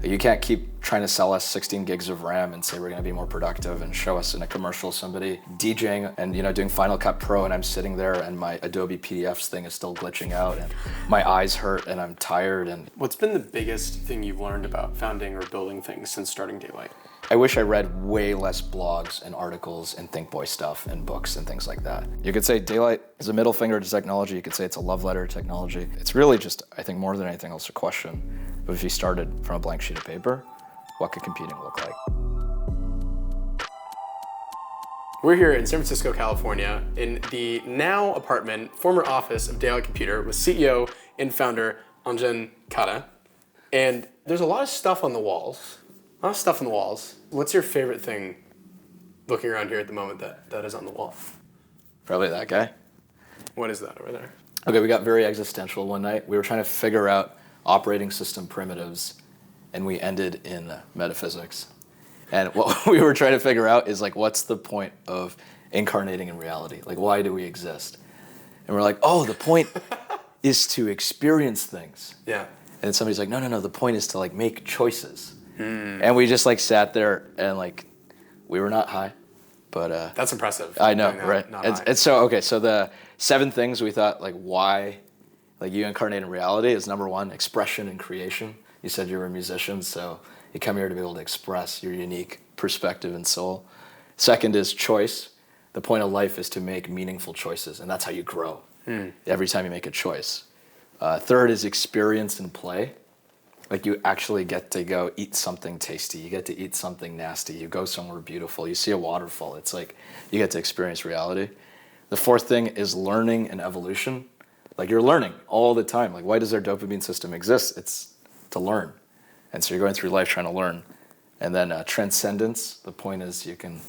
You can't keep trying to sell us 16 gigs of RAM and say we're going to be more productive and show us in a commercial somebody DJing and doing Final Cut Pro, and I'm sitting there and my Adobe PDFs thing is still glitching out and my eyes hurt and I'm tired. And what's been the biggest thing you've learned about founding or building things since starting Daylight? I wish I read way less blogs and articles and Think Boy stuff and books and things like that. You could say Daylight is a middle finger to technology. You could say it's a love letter to technology. It's really just, I think more than anything else, a question of if you started from a blank sheet of paper, what could computing look like? We're here in San Francisco, California, in the now apartment, former office of Daylight Computer with CEO and founder Anjan Katta. And there's a lot of stuff on the walls. What's your favorite thing looking around here at the moment that is on the wall? Probably that guy. What is that over there? Okay, we got very existential one night. We were trying to figure out operating system primitives, and we ended in metaphysics. And what we were trying to figure out is like, what's the point of incarnating in reality? Like, why do we exist? And we're like, oh, the point is to experience things. Yeah. And somebody's like, no, the point is to like make choices. And we just like sat there and like, we were not high, but that's impressive. I know, right? And so the 7 things we thought like why, like you incarnate in reality is number 1, expression and creation. You said you were a musician, so you come here to be able to express your unique perspective and soul. Second is choice. The point of life is to make meaningful choices, and that's how you grow. Every time you make a choice. Third is experience and play. Like you actually get to go eat something tasty. You get to eat something nasty. You go somewhere beautiful. You see a waterfall. It's like you get to experience reality. The fourth thing is learning and evolution. Like you're learning all the time. Like why does our dopamine system exist? It's to learn. And so you're going through life trying to learn. And then transcendence. The point is you can,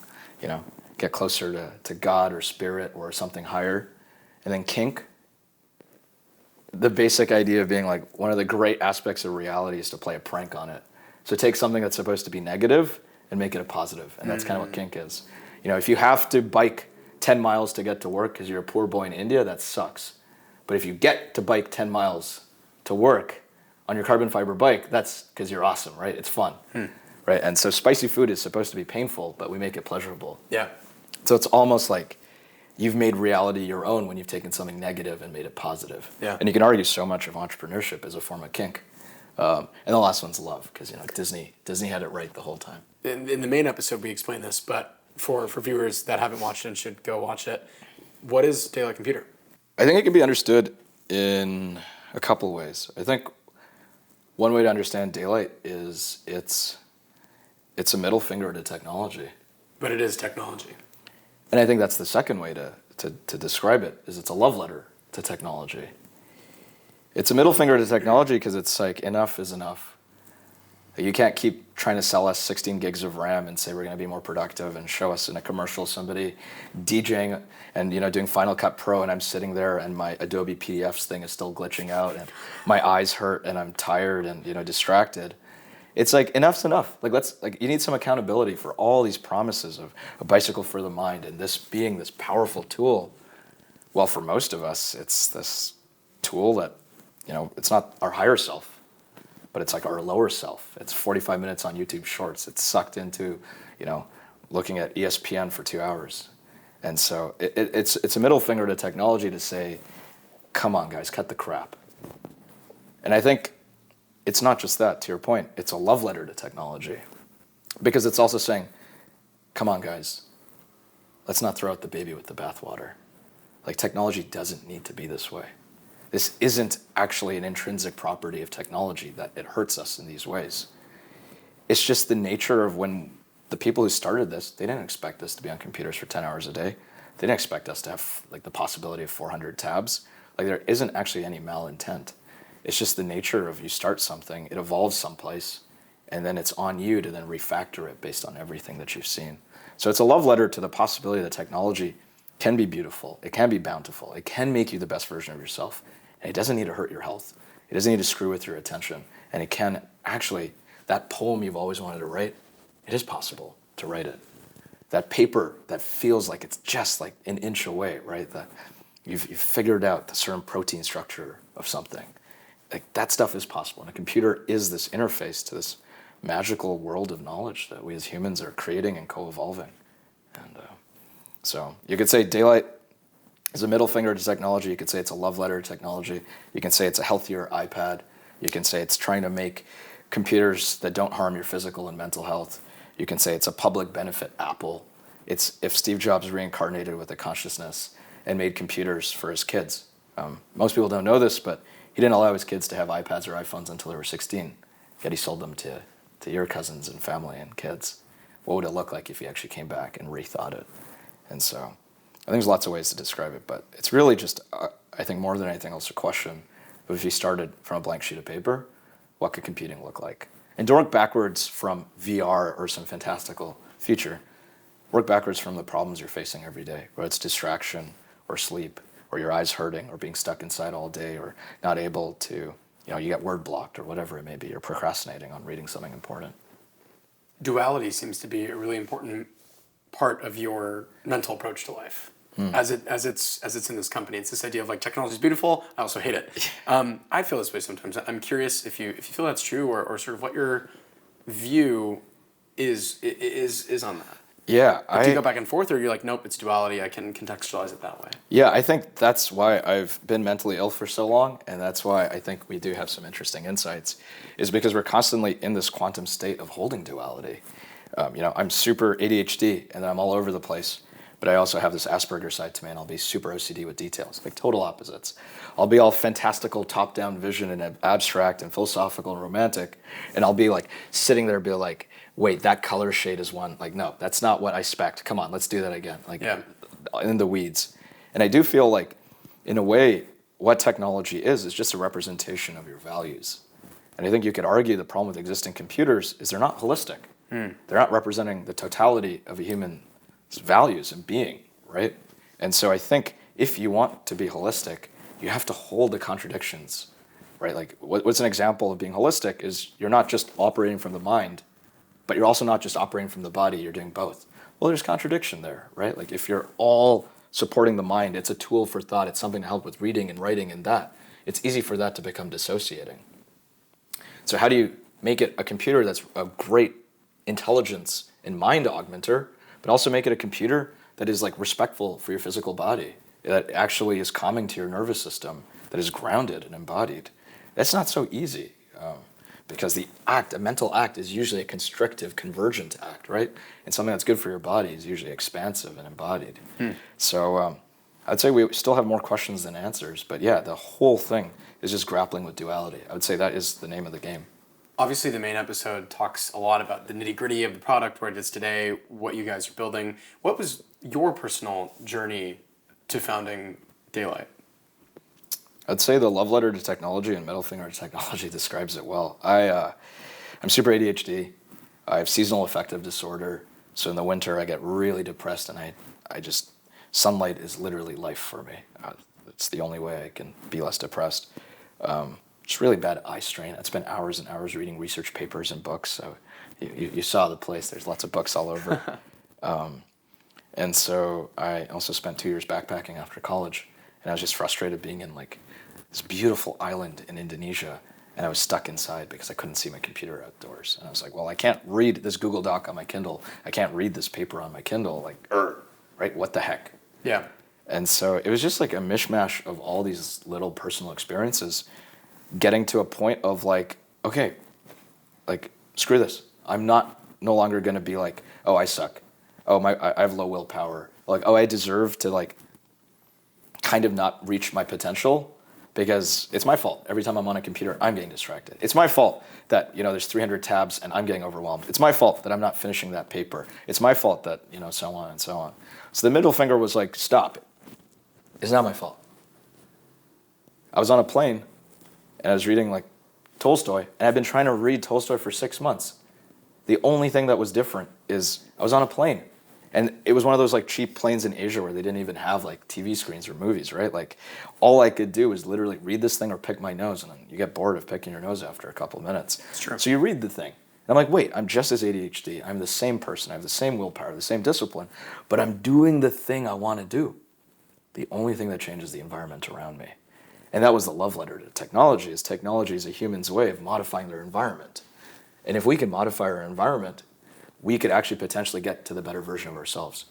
get closer to God or spirit or something higher. And then kink. The basic idea of being like one of the great aspects of reality is to play a prank on it. So take something that's supposed to be negative and make it a positive. And that's kind of what kink is. If you have to bike 10 miles to get to work because you're a poor boy in India, that sucks. But if you get to bike 10 miles to work on your carbon fiber bike, that's because you're awesome, right? It's fun, right? And so spicy food is supposed to be painful, but we make it pleasurable. Yeah. So it's almost like you've made reality your own when you've taken something negative and made it positive. Yeah. And you can argue so much of entrepreneurship as a form of kink. And the last one's love, because Disney had it right the whole time. In the main episode, we explained this, but for viewers that haven't watched it and should go watch it, what is Daylight Computer? I think it can be understood in a couple ways. I think one way to understand Daylight is it's a middle finger to technology. But it is technology. And I think that's the second way to describe it, is it's a love letter to technology. It's a middle finger to technology because it's like enough is enough. You can't keep trying to sell us 16 gigs of RAM and say we're going to be more productive and show us in a commercial somebody DJing and doing Final Cut Pro, and I'm sitting there and my Adobe PDFs thing is still glitching out and my eyes hurt and I'm tired and distracted. It's like enough's enough. You need some accountability for all these promises of a bicycle for the mind and this being this powerful tool. Well, for most of us, it's this tool that, it's not our higher self, but it's like our lower self. It's 45 minutes on YouTube Shorts. It's sucked into, looking at ESPN for 2 hours. And so it's a middle finger to technology to say, come on, guys, cut the crap. And I think it's not just that, to your point. It's a love letter to technology. Because it's also saying, come on, guys, let's not throw out the baby with the bathwater. Like, technology doesn't need to be this way. This isn't actually an intrinsic property of technology that it hurts us in these ways. It's just the nature of when the people who started this, they didn't expect us to be on computers for 10 hours a day. They didn't expect us to have the possibility of 400 tabs. There isn't actually any malintent. It's just the nature of you start something, it evolves someplace, and then it's on you to then refactor it based on everything that you've seen. So it's a love letter to the possibility that technology can be beautiful, it can be bountiful, it can make you the best version of yourself, and it doesn't need to hurt your health. It doesn't need to screw with your attention, and it can actually, that poem you've always wanted to write, it is possible to write it. That paper that feels like it's just like an inch away, right? That you've figured out the certain protein structure of something. That stuff is possible, and a computer is this interface to this magical world of knowledge that we as humans are creating and co-evolving. And so you could say daylight is a middle finger to technology. You could say it's a love letter to technology. You can say it's a healthier iPad. You can say it's trying to make computers that don't harm your physical and mental health. You can say it's a public benefit Apple. It's if Steve Jobs reincarnated with a consciousness and made computers for his kids. Most people don't know this, but he didn't allow his kids to have iPads or iPhones until they were 16. Yet he sold them to your cousins and family and kids. What would it look like if he actually came back and rethought it? And so I think there's lots of ways to describe it, but it's really just, I think more than anything else, a question of if you started from a blank sheet of paper, what could computing look like? And don't work backwards from VR or some fantastical future. Work backwards from the problems you're facing every day, whether it's distraction or sleep or your eyes hurting or being stuck inside all day or not able to, you get word blocked or whatever it may be. You're procrastinating on reading something important. Duality seems to be a really important part of your mental approach to life. As it's in this company, it's this idea of like technology is beautiful. I also hate it. I feel this way sometimes. I'm curious if you feel that's true or sort of what your view is on that. Yeah, Do you go back and forth, or you're like, nope, it's duality. I can contextualize it that way. Yeah, I think that's why I've been mentally ill for so long, and that's why I think we do have some interesting insights, is because we're constantly in this quantum state of holding duality. I'm super ADHD, and I'm all over the place, but I also have this Asperger side to me, and I'll be super OCD with details, like total opposites. I'll be all fantastical top-down vision and abstract and philosophical and romantic, and I'll be like sitting there, be like, wait, that color shade is one. Like, no, that's not what I spec'd. Come on, let's do that again. Like, in the weeds. And I do feel like, in a way, what technology is just a representation of your values. And I think you could argue the problem with existing computers is they're not holistic. They're not representing the totality of a human's values and being, right? And so I think if you want to be holistic, you have to hold the contradictions, right? Like, what's an example of being holistic is you're not just operating from the mind, but you're also not just operating from the body, you're doing both. Well, there's contradiction there, right? Like if you're all supporting the mind, it's a tool for thought, it's something to help with reading and writing and that, it's easy for that to become dissociating. So how do you make it a computer that's a great intelligence and mind augmenter, but also make it a computer that is like respectful for your physical body, that actually is calming to your nervous system, that is grounded and embodied? That's not so easy. Because a mental act is usually a constrictive, convergent act, right? And something that's good for your body is usually expansive and embodied. So I'd say we still have more questions than answers, but yeah, the whole thing is just grappling with duality. I would say that is the name of the game. Obviously, the main episode talks a lot about the nitty-gritty of the product, where it is today, what you guys are building. What was your personal journey to founding Daylight? I'd say the love letter to technology and middle finger to technology describes it well. I'm super ADHD. I have seasonal affective disorder. So in the winter, I get really depressed, and sunlight is literally life for me. It's the only way I can be less depressed. Just really bad eye strain. I'd spend hours and hours reading research papers and books. So you saw the place. There's lots of books all over. And so I also spent 2 years backpacking after college, and I was just frustrated being in like this beautiful island in Indonesia, and I was stuck inside because I couldn't see my computer outdoors. And I was like, well, I can't read this Google Doc on my Kindle. I can't read this paper on my Kindle. Like, right? What the heck? Yeah. And so it was just like a mishmash of all these little personal experiences, getting to a point of like, okay, like, screw this. I'm no longer going to be like, oh, I suck. Oh, I have low willpower. Like, oh, I deserve to like kind of not reach my potential, because it's my fault. Every time I'm on a computer, I'm getting distracted. It's my fault that, there's 300 tabs and I'm getting overwhelmed. It's my fault that I'm not finishing that paper. It's my fault that, so on and so on. So the middle finger was like, stop. It's not my fault. I was on a plane and I was reading like Tolstoy, and I've been trying to read Tolstoy for 6 months. The only thing that was different is I was on a plane. And it was one of those like cheap planes in Asia where they didn't even have like TV screens or movies, right? Like all I could do was literally read this thing or pick my nose, and then you get bored of picking your nose after a couple of minutes. That's true. So you read the thing. And I'm like, wait, I'm just as ADHD. I'm the same person. I have the same willpower, the same discipline, but I'm doing the thing I want to do. The only thing that changes the environment around me. And that was the love letter to technology, is technology is a human's way of modifying their environment. And if we can modify our environment, we could actually potentially get to the better version of ourselves.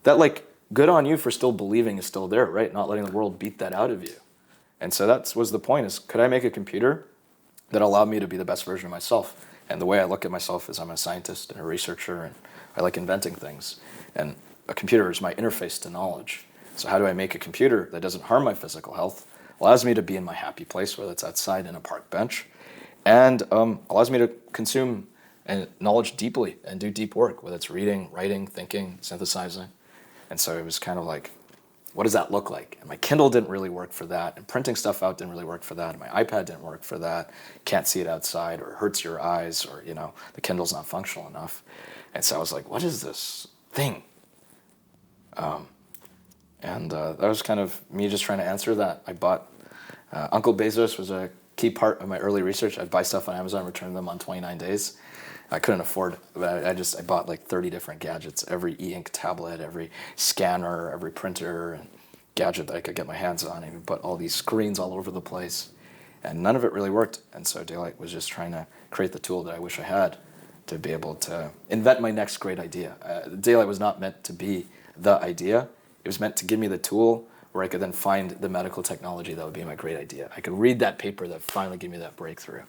That like, good on you for still believing is still there, right? Not letting the world beat that out of you. And so that was the point, is could I make a computer that allowed me to be the best version of myself? And the way I look at myself is I'm a scientist and a researcher, and I like inventing things. And a computer is my interface to knowledge. So how do I make a computer that doesn't harm my physical health, allows me to be in my happy place, whether it's outside in a park bench, and allows me to consume knowledge deeply and do deep work, whether it's reading, writing, thinking, synthesizing. And so it was kind of like, what does that look like? And my Kindle didn't really work for that, and printing stuff out didn't really work for that, and my iPad didn't work for that. Can't see it outside, or it hurts your eyes, or the Kindle's not functional enough. And so I was like, what is this thing? That was kind of me just trying to answer that. I bought, Uncle Bezos was a key part of my early research. I'd buy stuff on Amazon, return them on 29 days. I couldn't afford, but I bought like 30 different gadgets, every e-ink tablet, every scanner, every printer, and gadget that I could get my hands on. I even put all these screens all over the place, and none of it really worked. And so Daylight was just trying to create the tool that I wish I had to be able to invent my next great idea. Daylight was not meant to be the idea. It was meant to give me the tool where I could then find the medical technology that would be my great idea. I could read that paper that finally gave me that breakthrough.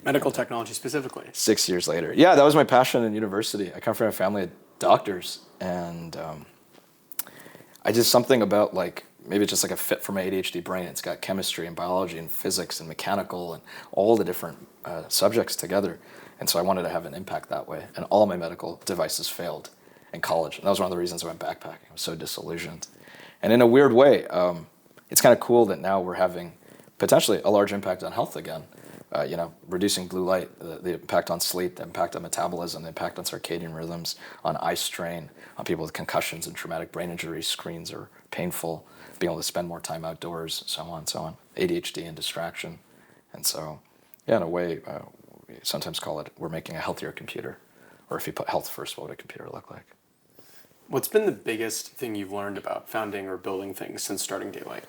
Medical technology specifically. 6 years later. Yeah, that was my passion in university. I come from a family of doctors, and I just, something about like, maybe it's just like a fit for my ADHD brain. It's got chemistry and biology and physics and mechanical and all the different subjects together. And so I wanted to have an impact that way. And all my medical devices failed in college. And that was one of the reasons I went backpacking. I was so disillusioned. And in a weird way, it's kind of cool that now we're having potentially a large impact on health again. Reducing blue light, the impact on sleep, the impact on metabolism, the impact on circadian rhythms, on eye strain, on people with concussions and traumatic brain injuries. Screens are painful, being able to spend more time outdoors, so on, so on. ADHD and distraction. And so, yeah, in a way, we sometimes call it, we're making a healthier computer. Or if you put health first, what would a computer look like? What's been the biggest thing you've learned about founding or building things since starting Daylight?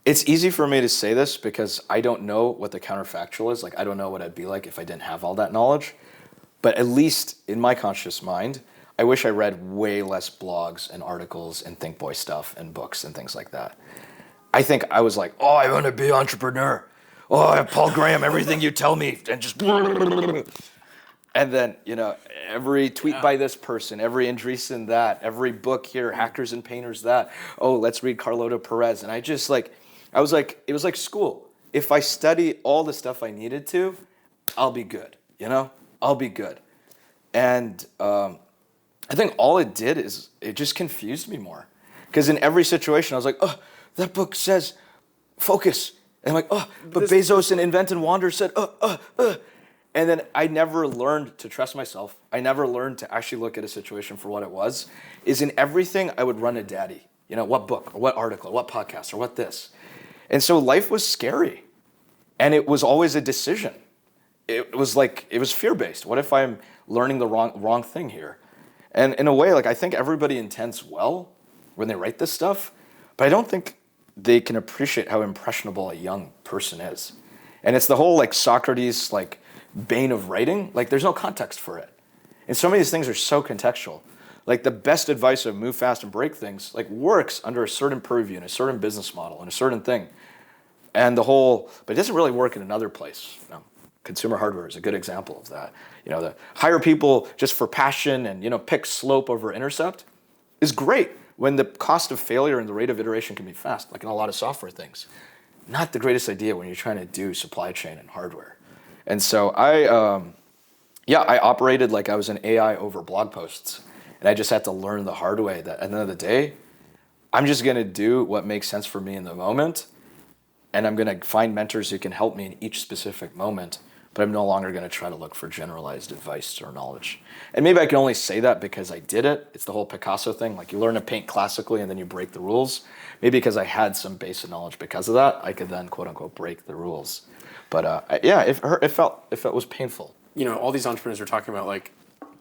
It's easy for me to say this because I don't know what the counterfactual is. Like, I don't know what I'd be like if I didn't have all that knowledge. But at least in my conscious mind, I wish I read way less blogs and articles and Think Boy stuff and books and things like that. I think I was like, oh, I want to be an entrepreneur. Oh, I have Paul Graham, everything you tell me, and just... And then, every tweet by this person, every Andreessen that, every book here, Hackers and Painters that. Oh, let's read Carlota Perez. And it was like school. If I study all the stuff I needed to, I'll be good, I'll be good. And I think all it did is it just confused me more. Because in every situation, I was like, oh, that book says focus. And I'm like, oh, but Bezos and Invent and Wander said, And then I never learned to trust myself. I never learned to actually look at a situation for what it was. Is in everything I would run a daddy. What book, or what article, or what podcast, or what this. And so life was scary. And it was always a decision. It was fear-based. What if I'm learning the wrong thing here? And in a way, I think everybody intends well when they write this stuff, but I don't think they can appreciate how impressionable a young person is. And it's the whole Socrates, bane of writing. There's no context for it. And so many of these things are so contextual. The best advice of move fast and break things, works under a certain purview and a certain business model and a certain thing. And but it doesn't really work in another place. Consumer hardware is a good example of that. The hire people just for passion and, pick slope over intercept is great when the cost of failure and the rate of iteration can be fast, in a lot of software things. Not the greatest idea when you're trying to do supply chain and hardware. And so I operated like I was an AI over blog posts. And I just had to learn the hard way that at the end of the day, I'm just going to do what makes sense for me in the moment. And I'm going to find mentors who can help me in each specific moment. But I'm no longer going to try to look for generalized advice or knowledge. And maybe I can only say that because I did it. It's the whole Picasso thing. You learn to paint classically and then you break the rules. Maybe because I had some basic knowledge because of that, I could then quote unquote break the rules. But it hurt. It felt was painful. All these entrepreneurs are talking about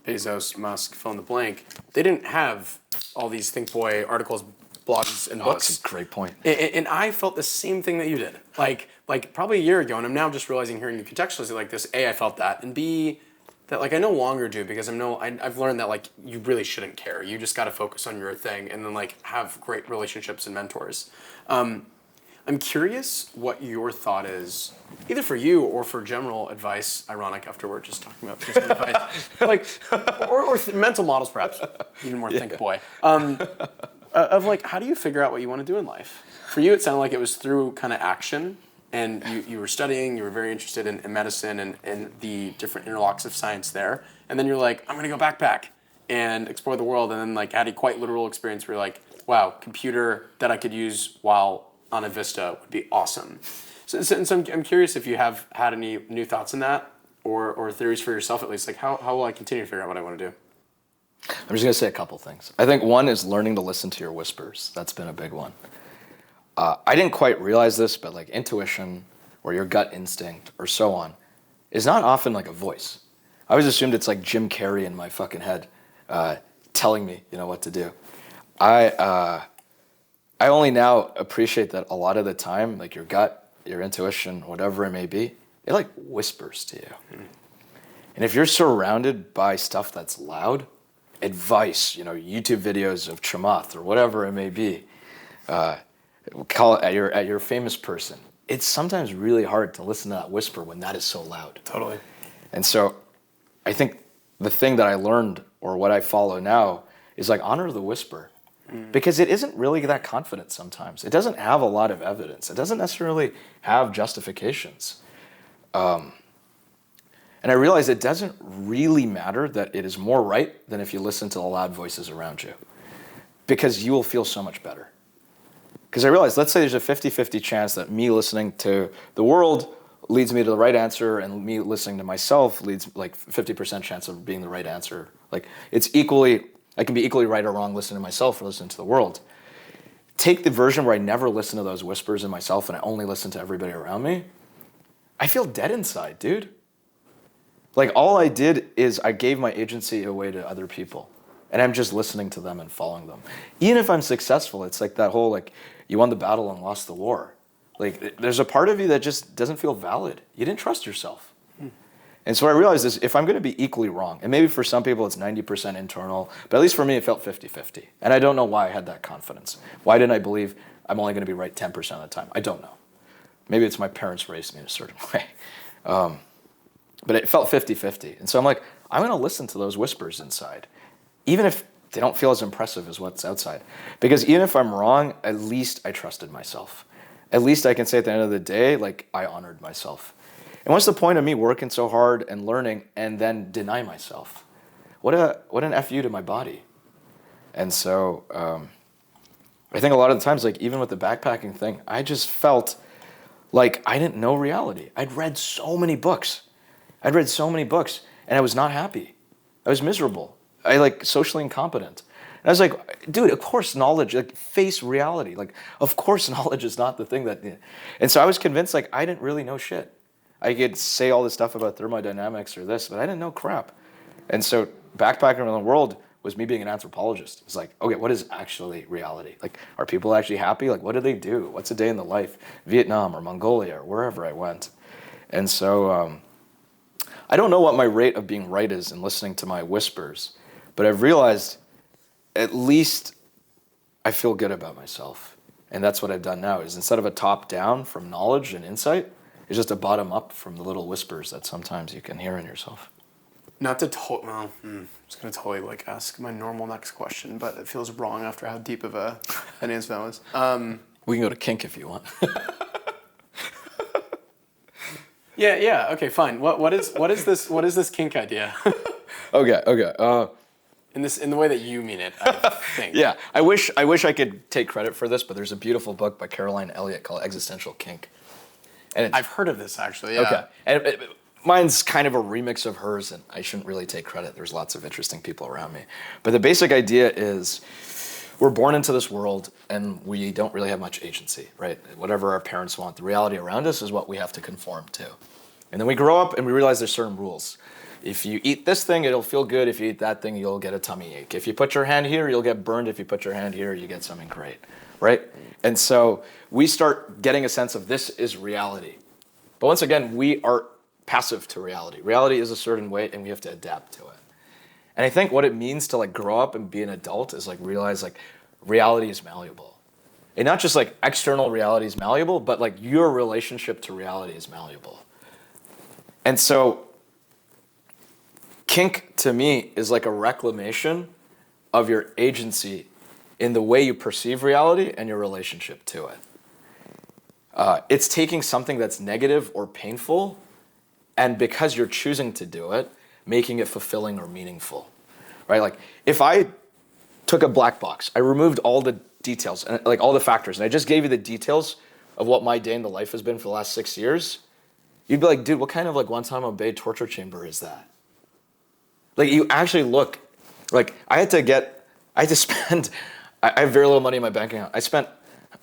Bezos, Musk, fill in the blank. They didn't have all these Think Boy articles, blogs, and books. That's a great point. And I felt the same thing that you did. Probably a year ago, and I'm now just realizing, hearing you contextualize it like this, A, I felt that, and B, that like I no longer do because I've learned that like you really shouldn't care. You just got to focus on your thing and then like have great relationships and mentors. I'm curious what your thought is, either for you or for general advice. Ironic after we're just talking about personal advice, like or mental models perhaps. Even more think boy. Of like how do you figure out what you want to do in life? For you, it sounded like it was through kind of action. And you were studying, you were very interested in medicine and the different interlocks of science there. And then you're like, I'm going to go backpack and explore the world. And then like had a quite literal experience where you're like, wow, computer that I could use while on a Vista would be awesome. So I'm curious if you have had any new thoughts on that or theories for yourself at least. Like how will I continue to figure out what I want to do? I'm just going to say a couple things. I think one is learning to listen to your whispers. That's been a big one. I didn't quite realize this, but like intuition or your gut instinct or so on is not often like a voice. I always assumed it's like Jim Carrey in my fucking head telling me, what to do. I only now appreciate that a lot of the time, like your gut, your intuition, whatever it may be, it like whispers to you. Mm. And if you're surrounded by stuff that's loud, advice, YouTube videos of Chamath or whatever it may be, call it at your famous person. It's sometimes really hard to listen to that whisper when that is so loud. Totally. And so I think the thing that I learned or what I follow now is like honor the whisper. Because it isn't really that confident sometimes. It doesn't have a lot of evidence. It doesn't necessarily have justifications. And I realize it doesn't really matter that it is more right than if you listen to the loud voices around you. Because you will feel so much better. Because I realized, let's say there's a 50-50 chance that me listening to the world leads me to the right answer and me listening to myself leads like 50% chance of being the right answer. Like I can be equally right or wrong listening to myself or listening to the world. Take the version where I never listen to those whispers in myself and I only listen to everybody around me. I feel dead inside, dude. Like all I did is I gave my agency away to other people. And I'm just listening to them and following them. Even if I'm successful, it's like that whole like, you won the battle and lost the war. Like there's a part of you that just doesn't feel valid. You didn't trust yourself. And so I realized is if I'm going to be equally wrong, and maybe for some people it's 90% internal, but at least for me it felt 50-50. And I don't know why I had that confidence. Why didn't I believe I'm only going to be right 10% of the time? I don't know. Maybe it's my parents raised me in a certain way. But it felt 50-50. And so I'm like, I'm going to listen to those whispers inside, even if they don't feel as impressive as what's outside. Because even if I'm wrong, at least I trusted myself. At least I can say at the end of the day, like I honored myself. And what's the point of me working so hard and learning and then deny myself? What an FU to my body. And so I think a lot of the times, like even with the backpacking thing, I just felt like I didn't know reality. I'd read so many books. And I was not happy. I was miserable. I like socially incompetent. And I was like, dude, of course knowledge, like face reality. Like, of course knowledge is not the thing that, and so I was convinced like I didn't really know shit. I could say all this stuff about thermodynamics or this, but I didn't know crap. And so backpacking around the world was me being an anthropologist. It's like, okay, what is actually reality? Like, are people actually happy? Like, what do they do? What's a day in the life? Vietnam or Mongolia or wherever I went. And so I don't know what my rate of being right is in listening to my whispers, but I've realized at least I feel good about myself. And that's what I've done now is instead of a top down from knowledge and insight, it's just a bottom up from the little whispers that sometimes you can hear in yourself. Not to I'm just gonna totally like ask my normal next question, but it feels wrong after how deep of an answer that was. We can go to Kink if you want. Yeah. Okay, fine. What is this kink idea? Okay. In the way that you mean it, I think. Yeah, I wish I could take credit for this, but there's a beautiful book by Caroline Elliott called Existential Kink. And I've heard of this actually. Yeah. Okay, and mine's kind of a remix of hers, and I shouldn't really take credit. There's lots of interesting people around me, but the basic idea is we're born into this world, and we don't really have much agency, right? Whatever our parents want, the reality around us is what we have to conform to, and then we grow up and we realize there's certain rules. If you eat this thing, it'll feel good. If you eat that thing, you'll get a tummy ache. If you put your hand here, you'll get burned. If you put your hand here, you get something great, right? And so we start getting a sense of this is reality. But once again, we are passive to reality. Reality is a certain way, and we have to adapt to it. And I think what it means to like grow up and be an adult is like realize like reality is malleable. And not just like external reality is malleable, but like your relationship to reality is malleable. And so kink to me is like a reclamation of your agency in the way you perceive reality and your relationship to it. It's taking something that's negative or painful, and because you're choosing to do it, making it fulfilling or meaningful, right? Like if I took a black box, I removed all the details and like all the factors, and I just gave you the details of what my day in the life has been for the last 6 years, you'd be like, dude, what kind of like Guantanamo Bay torture chamber is that? Like you actually look, like I had to spend, I have very little money in my bank account. I spent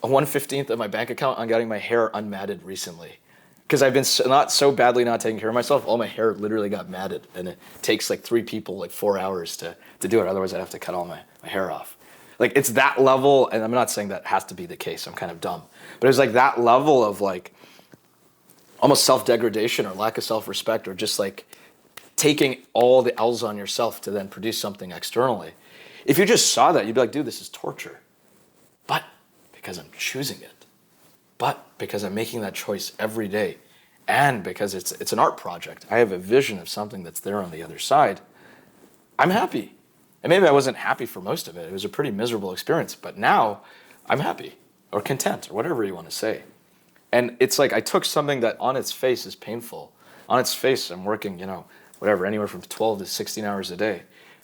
1/15 of my bank account on getting my hair unmatted recently. Because I've been not so badly not taking care of myself, all my hair literally got matted. And it takes like 3 people like 4 hours to do it. Otherwise I'd have to cut all my hair off. Like it's that level, and I'm not saying that has to be the case, I'm kind of dumb. But it was like that level of like almost self-degradation or lack of self-respect, or just like taking all the L's on yourself to then produce something externally. If you just saw that, you'd be like, dude, this is torture. But because I'm choosing it, but because I'm making that choice every day, and because it's an art project, I have a vision of something that's there on the other side, I'm happy. And maybe I wasn't happy for most of it. It was a pretty miserable experience, but now I'm happy or content or whatever you want to say. And it's like I took something that on its face is painful. On its face, I'm working, whatever, anywhere from 12 to 16 hours a day.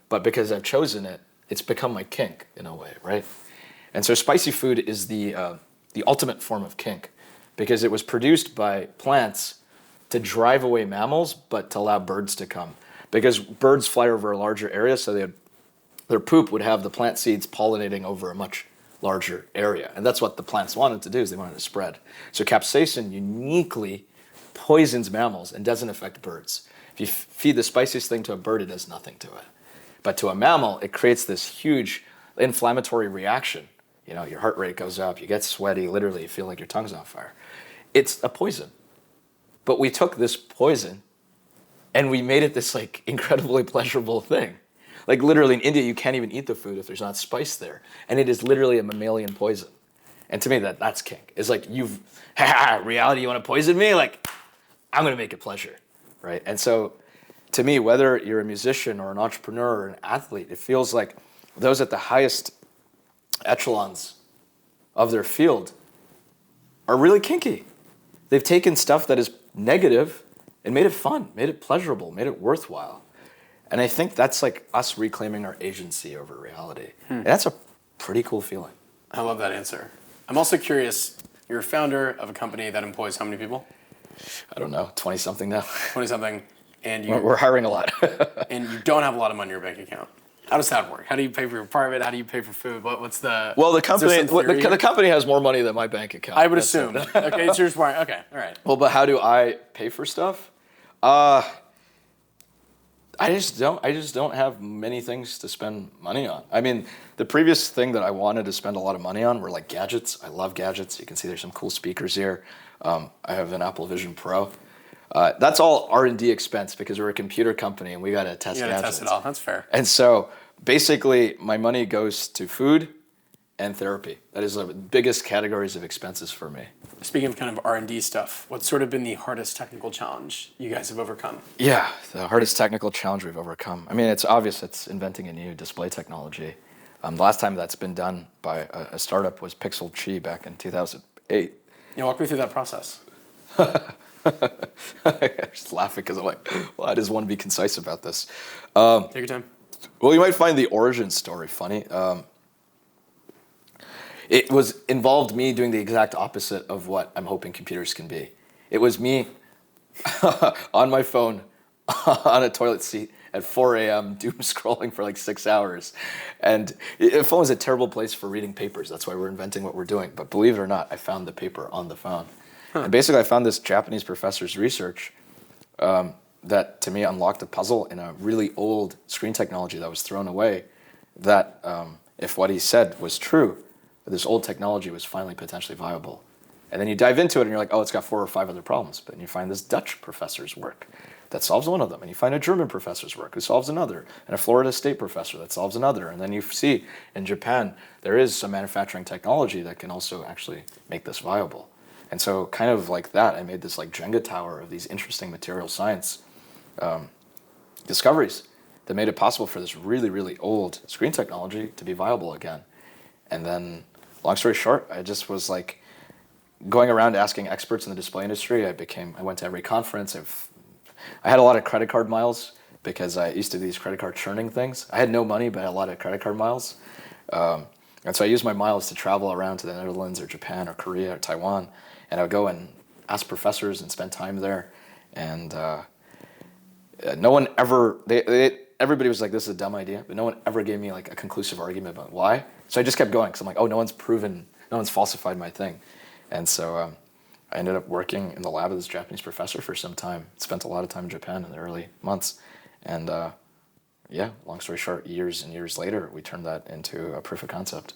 But because I've chosen it, it's become my kink in a way, right? And so spicy food is the ultimate form of kink, because it was produced by plants to drive away mammals, but to allow birds to come. Because birds fly over a larger area, so their poop would have the plant seeds pollinating over a much larger area. And that's what the plants wanted to do, is they wanted to spread. So capsaicin uniquely poisons mammals and doesn't affect birds. If you feed the spiciest thing to a bird, it does nothing to it. But to a mammal, it creates this huge inflammatory reaction. Your heart rate goes up, you get sweaty, literally you feel like your tongue's on fire. It's a poison. But we took this poison and we made it this like incredibly pleasurable thing. Like literally in India, you can't even eat the food if there's not spice there. And it is literally a mammalian poison. And to me, that's kink. It's like reality, you want to poison me? Like, I'm going to make it pleasure, right? And so to me, whether you're a musician or an entrepreneur or an athlete, it feels like those at the highest echelons of their field are really kinky. They've taken stuff that is negative and made it fun, made it pleasurable, made it worthwhile. And I think that's like us reclaiming our agency over reality. And that's a pretty cool feeling. I love that answer. I'm also curious, you're a founder of a company that employs how many people? I don't know, 20 something now. 20 something. And we're hiring a lot. And you don't have a lot of money in your bank account. How does that work? How do you pay for your apartment? How do you pay for food? What's the... Well, the company has more money than my bank account. I would assume. Okay, it's your smart. Okay, all right. Well, but how do I pay for stuff? I just don't have many things to spend money on. I mean, the previous thing that I wanted to spend a lot of money on were like gadgets. I love gadgets. You can see there's some cool speakers here. I have an Apple Vision Pro. That's all R&D expense because we're a computer company and we got to test gadgets. You got to test it all. That's fair. And so basically my money goes to food and therapy. That is the biggest categories of expenses for me. Speaking of kind of R&D stuff, what's sort of been the hardest technical challenge you guys have overcome? Yeah, the hardest technical challenge we've overcome. I mean, it's obvious it's inventing a new display technology. The last time that's been done by a startup was Pixel Chi back in 2008. Yeah, walk me through that process. I'm just laughing because I'm like, well, I just want to be concise about this. Take your time. Well, you might find the origin story funny. It involved me doing the exact opposite of what I'm hoping computers can be. It was me on my phone on a toilet seat at 4 a.m. doom scrolling for like 6 hours. And a phone is a terrible place for reading papers. That's why we're inventing what we're doing. But believe it or not, I found the paper on the phone. And basically I found this Japanese professor's research that to me unlocked a puzzle in a really old screen technology that was thrown away, that if what he said was true, this old technology was finally potentially viable. And then you dive into it and you're like, oh, it's got 4 or 5 other problems. But then you find this Dutch professor's work that solves one of them. And you find a German professor's work who solves another. And a Florida State professor that solves another. And then you see in Japan, there is some manufacturing technology that can also actually make this viable. And so kind of like that, I made this like Jenga tower of these interesting material science discoveries that made it possible for this really, really old screen technology to be viable again. And then, long story short, I just was like going around asking experts in the display industry. I went to every conference. I had a lot of credit card miles because I used to do these credit card churning things. I had no money, but I had a lot of credit card miles. And so I used my miles to travel around to the Netherlands or Japan or Korea or Taiwan. And I would go and ask professors and spend time there. And no one ever, everybody was like, this is a dumb idea, but no one ever gave me like a conclusive argument about why. So I just kept going because I'm like, oh, no one's falsified my thing. And so I ended up working in the lab of this Japanese professor for some time. Spent a lot of time in Japan in the early months. And yeah, long story short, years and years later, we turned that into a proof of concept.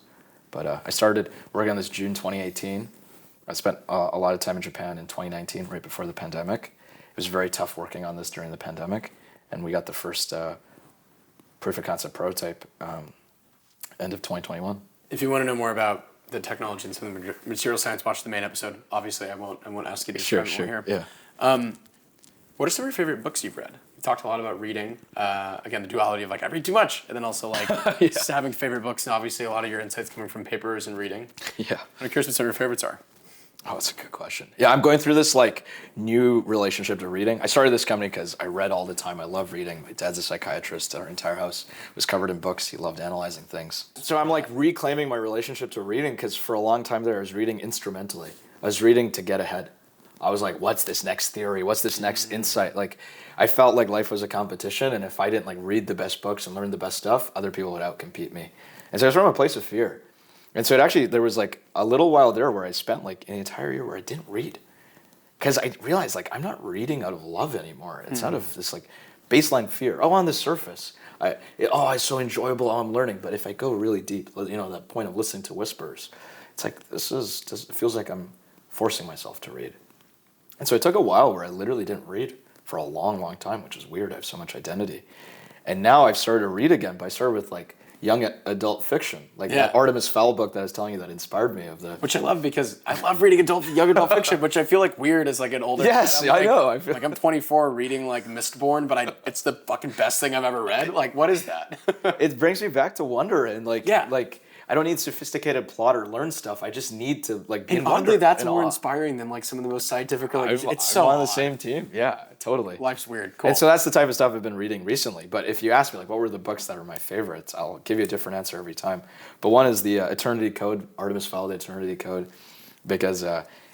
But I started working on this June 2018. I spent a lot of time in Japan in 2019, right before the pandemic. It was very tough working on this during the pandemic. And we got the first proof of concept prototype end of 2021. If you want to know more about the technology and some of the material science, watch the main episode. Obviously, I won't ask you to describe it more here. Yeah. What are some of your favorite books you've read? You talked a lot about reading. Again, the duality of like I read too much, and then also like just having favorite books, and obviously a lot of your insights coming from papers and reading. Yeah. I'm curious what some of your favorites are. Oh, that's a good question. Yeah, I'm going through this like new relationship to reading. I started this company because I read all the time. I love reading. My dad's a psychiatrist. Our entire house was covered in books. He loved analyzing things. So I'm like reclaiming my relationship to reading because for a long time there I was reading instrumentally. I was reading to get ahead. I was like, what's this next theory? What's this next insight? Like, I felt like life was a competition, and if I didn't like read the best books and learn the best stuff, other people would outcompete me. And so I was from a place of fear. And so there was like a little while there where I spent like an entire year where I didn't read. Because I realized like I'm not reading out of love anymore. It's out of this like baseline fear. Oh, on the surface, it's so enjoyable, I'm learning. But if I go really deep, that point of listening to whispers, it's like it feels like I'm forcing myself to read. And so it took a while where I literally didn't read for a long, long time, which is weird. I have so much identity. And now I've started to read again, but I started with like young adult fiction, like that Artemis Fowl book that I was telling you that inspired me of the. Which I love because I love reading young adult fiction, which I feel like weird as like an older. Yes, I know. Like I'm 24 reading like Mistborn, but it's the fucking best thing I've ever read. Like, what is that? It brings me back to wonder and like I don't need sophisticated plot or learn stuff. I just need to like be in wonder. Oddly, that's more inspiring than like some of the most scientific. It's so on the same team. Yeah, totally. Life's weird. Cool. And so that's the type of stuff I've been reading recently. But if you ask me like what were the books that are my favorites, I'll give you a different answer every time. But one is the Eternity Code, Artemis Fowl, the Eternity Code, because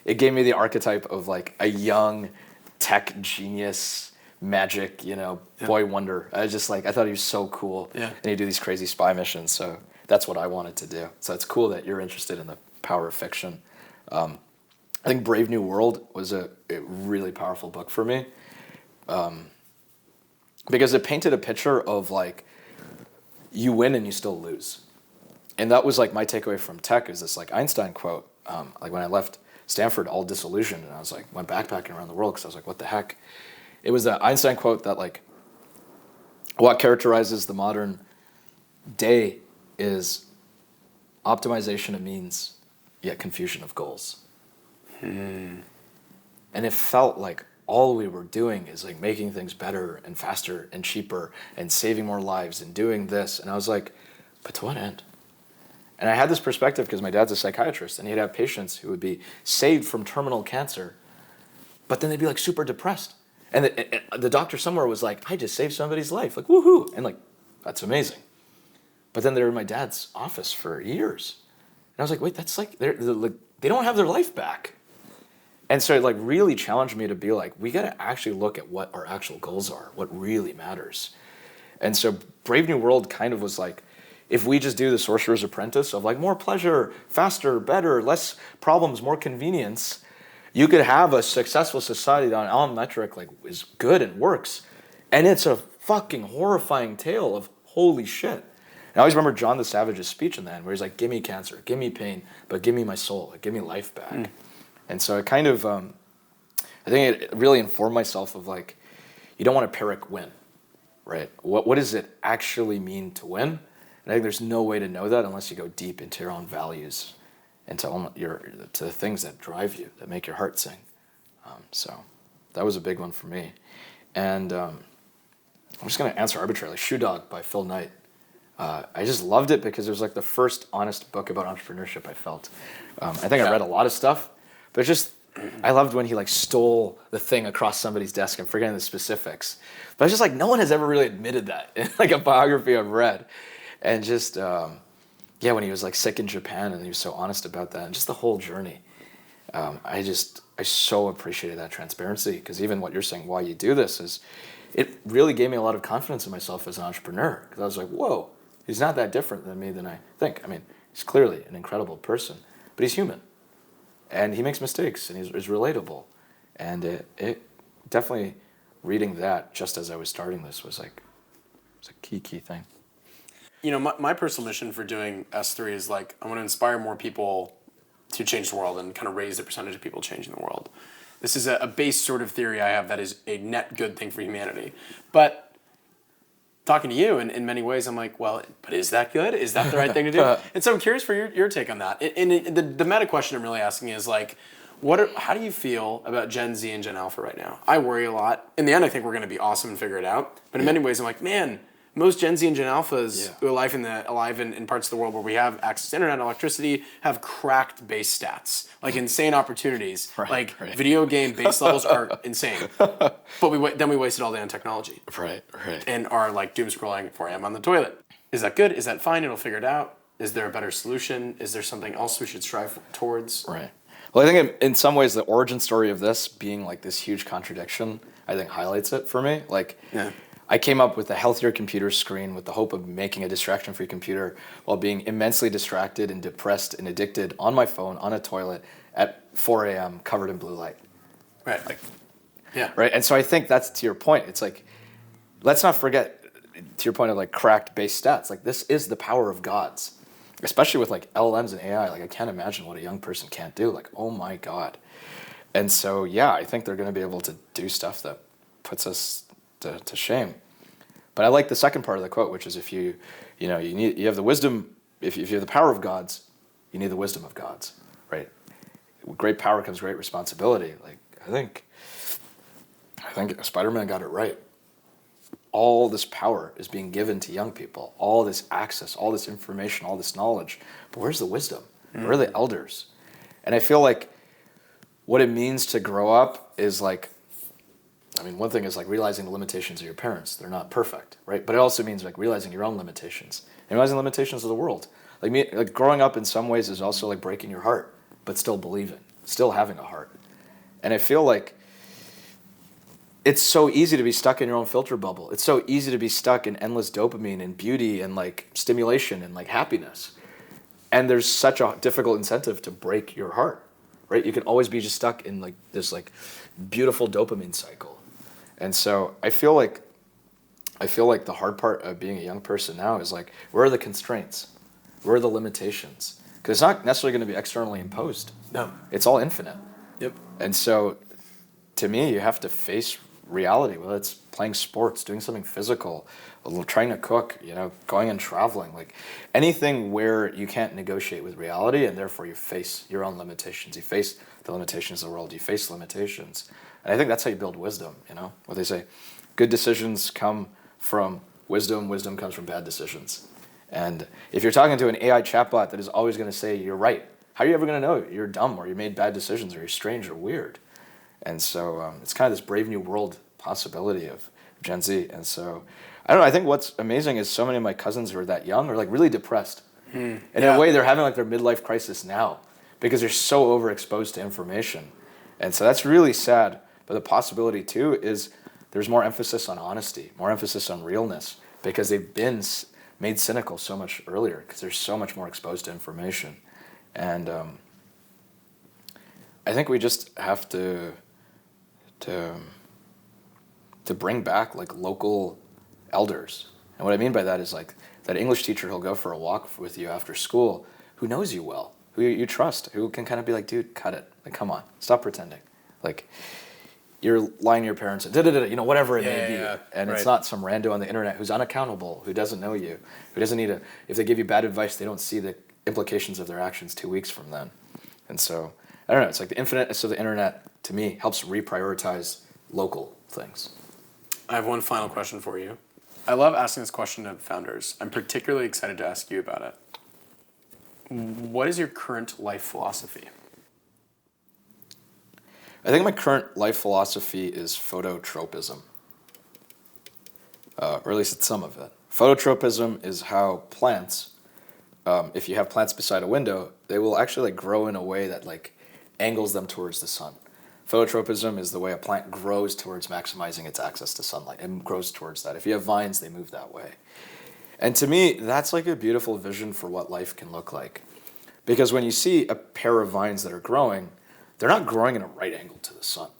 it gave me the archetype of like a young tech genius, magic, boy wonder. I thought he was so cool. Yeah. And he'd do these crazy spy missions. So that's what I wanted to do. So it's cool that you're interested in the power of fiction. I think Brave New World was a really powerful book for me because it painted a picture of like you win and you still lose. And that was like my takeaway from tech is this like Einstein quote. Like when I left Stanford all disillusioned and I was like went backpacking around the world because I was like what the heck. It was that Einstein quote that like what characterizes the modern day is optimization of means, yet confusion of goals. And it felt like all we were doing is like making things better and faster and cheaper and saving more lives and doing this. And I was like, but to what end? And I had this perspective because my dad's a psychiatrist and he'd have patients who would be saved from terminal cancer, but then they'd be like super depressed. And the doctor somewhere was like, I just saved somebody's life. Like, woohoo. And like, that's amazing. But then they were in my dad's office for years. And I was like, wait, that's like, they don't have their life back. And so it like really challenged me to be like, we got to actually look at what our actual goals are, what really matters. And so Brave New World kind of was like, if we just do the Sorcerer's Apprentice of like more pleasure, faster, better, less problems, more convenience, you could have a successful society that on all metric like is good and works. And it's a fucking horrifying tale of holy shit. And I always remember John the Savage's speech in the end where he's like, give me cancer, give me pain, but give me my soul, like, give me life back. And so it kind of, I think it really informed myself of like, you don't want a Pyrrhic win, right? What does it actually mean to win? And I think there's no way to know that unless you go deep into your own values and to the things that drive you, that make your heart sing. So that was a big one for me. And I'm just going to answer arbitrarily. Shoe Dog by Phil Knight. I just loved it because it was like the first honest book about entrepreneurship I felt. I think I read a lot of stuff, but I loved when he like stole the thing across somebody's desk. I'm forgetting the specifics. But I was just like, no one has ever really admitted that in like a biography I've read. And just, when he was like sick in Japan and he was so honest about that and just the whole journey. I so appreciated that transparency because even what you're saying, why you do this is, it really gave me a lot of confidence in myself as an entrepreneur because I was like, whoa, he's not that different than me than I think. I mean, he's clearly an incredible person, but he's human. And he makes mistakes and he's relatable. And it definitely, reading that just as I was starting this was a key thing. You know, my personal mission for doing S3 is like, I want to inspire more people to change the world and kind of raise the percentage of people changing the world. This is a base sort of theory I have that is a net good thing for humanity. But talking to you in many ways, I'm like, well, but is that good? Is that the right thing to do? And so I'm curious for your take on that. And the meta question I'm really asking is like, how do you feel about Gen Z and Gen Alpha right now? I worry a lot. In the end, I think we're going to be awesome and figure it out. But in many ways, I'm like, man, most Gen Z and Gen Alphas who are alive in parts of the world where we have access to internet and electricity have cracked base stats, like insane opportunities. Video game base levels are insane. But we wasted all day on technology. Right. And are like doom scrolling 4 a.m. on the toilet. Is that good? Is that fine? It'll figure it out. Is there a better solution? Is there something else we should strive towards? Right. Well, I think in some ways the origin story of this being like this huge contradiction, I think highlights it for me. I came up with a healthier computer screen with the hope of making a distraction-free computer while being immensely distracted and depressed and addicted on my phone on a toilet at 4 a.m. covered in blue light. Right. Right. And so I think that's to your point. It's like, let's not forget, to your point of like cracked base stats, like this is the power of gods, especially with like LLMs and AI. Like I can't imagine what a young person can't do. Like, oh my God. And so, I think they're going to be able to do stuff that puts us to shame. But I like the second part of the quote, which is if you have the wisdom, if you have the power of gods, you need the wisdom of gods, right? With great power comes great responsibility. Like I think Spider-Man got it right. All this power is being given to young people, all this access, all this information, all this knowledge. But where's the wisdom? Where are the elders? And I feel like what it means to grow up is like, one thing is like realizing the limitations of your parents. They're not perfect, right? But it also means like realizing your own limitations and realizing the limitations of the world. Like growing up in some ways is also like breaking your heart, but still believing, still having a heart. And I feel like it's so easy to be stuck in your own filter bubble. It's so easy to be stuck in endless dopamine and beauty and like stimulation and like happiness. And there's such a difficult incentive to break your heart, right? You can always be just stuck in like this like beautiful dopamine cycle. And so I feel like the hard part of being a young person now is like, where are the constraints? Where are the limitations? Because it's not necessarily going to be externally imposed. No. It's all infinite. Yep. And so to me, you have to face reality, whether it's playing sports, doing something physical, trying to cook, going and traveling, like anything where you can't negotiate with reality and therefore you face your own limitations. You face the limitations of the world. You face limitations. And I think that's how you build wisdom, what they say. Good decisions come from wisdom. Wisdom comes from bad decisions. And if you're talking to an AI chatbot that is always going to say you're right, how are you ever going to know you're dumb or you made bad decisions or you're strange or weird? And so it's kind of this brave new world possibility of Gen Z. And so, I don't know, I think what's amazing is so many of my cousins who are that young are like really depressed. And in a way, they're having like their midlife crisis now because they're so overexposed to information. And so that's really sad. But the possibility too is there's more emphasis on honesty, more emphasis on realness because they've been made cynical so much earlier because they're so much more exposed to information. And I think we just have to bring back like local elders. And what I mean by that is like that English teacher who'll go for a walk with you after school who knows you well, who you trust, who can kind of be like, dude, cut it. Like, come on, stop pretending. Like, you're lying to your parents, whatever it may be. Yeah, And right. it's not some rando on the internet who's unaccountable, who doesn't know you, who doesn't need if they give you bad advice, they don't see the implications of their actions 2 weeks from then. And so, I don't know, it's like the infiniteness of the internet, to me, helps reprioritize local things. I have one final question for you. I love asking this question to founders. I'm particularly excited to ask you about it. What is your current life philosophy? I think my current life philosophy is phototropism, or at least it's some of it. Phototropism is how plants, if you have plants beside a window, they will actually like grow in a way that like angles them towards the sun. Phototropism is the way a plant grows towards maximizing its access to sunlight and grows towards that. If you have vines, they move that way. And to me, that's like a beautiful vision for what life can look like. Because when you see a pair of vines that are growing, they're not growing in a right angle to the sun.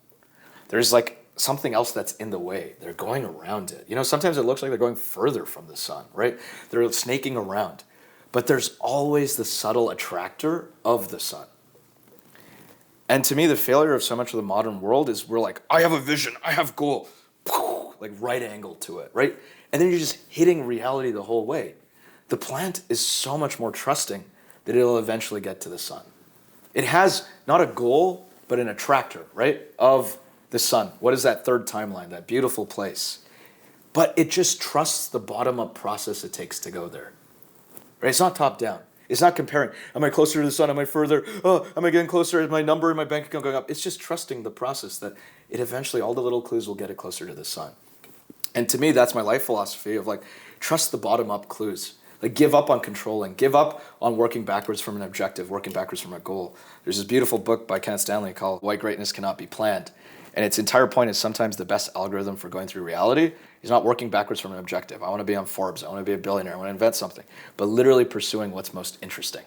There's like something else that's in the way. They're going around it. Sometimes it looks like they're going further from the sun, right? They're snaking around. But there's always the subtle attractor of the sun. And to me, the failure of so much of the modern world is we're like, I have a vision, I have goal, like right angle to it, right? And then you're just hitting reality the whole way. The plant is so much more trusting that it'll eventually get to the sun. It has not a goal, but an attractor, right, of the sun. What is that third timeline, that beautiful place? But it just trusts the bottom-up process it takes to go there. Right? It's not top-down. It's not comparing. Am I closer to the sun? Am I further? Oh, am I getting closer? Is my number in my bank account going up? It's just trusting the process that it eventually, all the little clues will get it closer to the sun. And to me, that's my life philosophy of like, trust the bottom-up clues. Like, give up on controlling. Give up on working backwards from an objective, working backwards from a goal. There's this beautiful book by Kenneth Stanley called Why Greatness Cannot Be Planned. And its entire point is sometimes the best algorithm for going through reality is not working backwards from an objective. I want to be on Forbes. I want to be a billionaire. I want to invent something. But literally pursuing what's most interesting.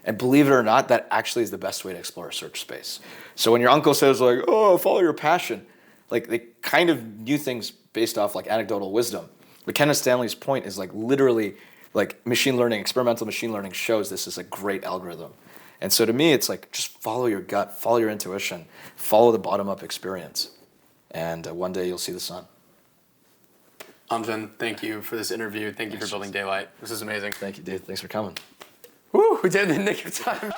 And believe it or not, that actually is the best way to explore a search space. So when your uncle says like, oh, follow your passion, like they kind of knew things based off like anecdotal wisdom. But Kenneth Stanley's point is like literally like machine learning, experimental machine learning shows this is a great algorithm. And so to me, it's like just follow your gut, follow your intuition, follow the bottom-up experience. And one day you'll see the sun. Anjan, thank you for this interview. Thank you for building Daylight. This is amazing. Thank you, dude. Thanks for coming. Woo, we did it in the nick of time.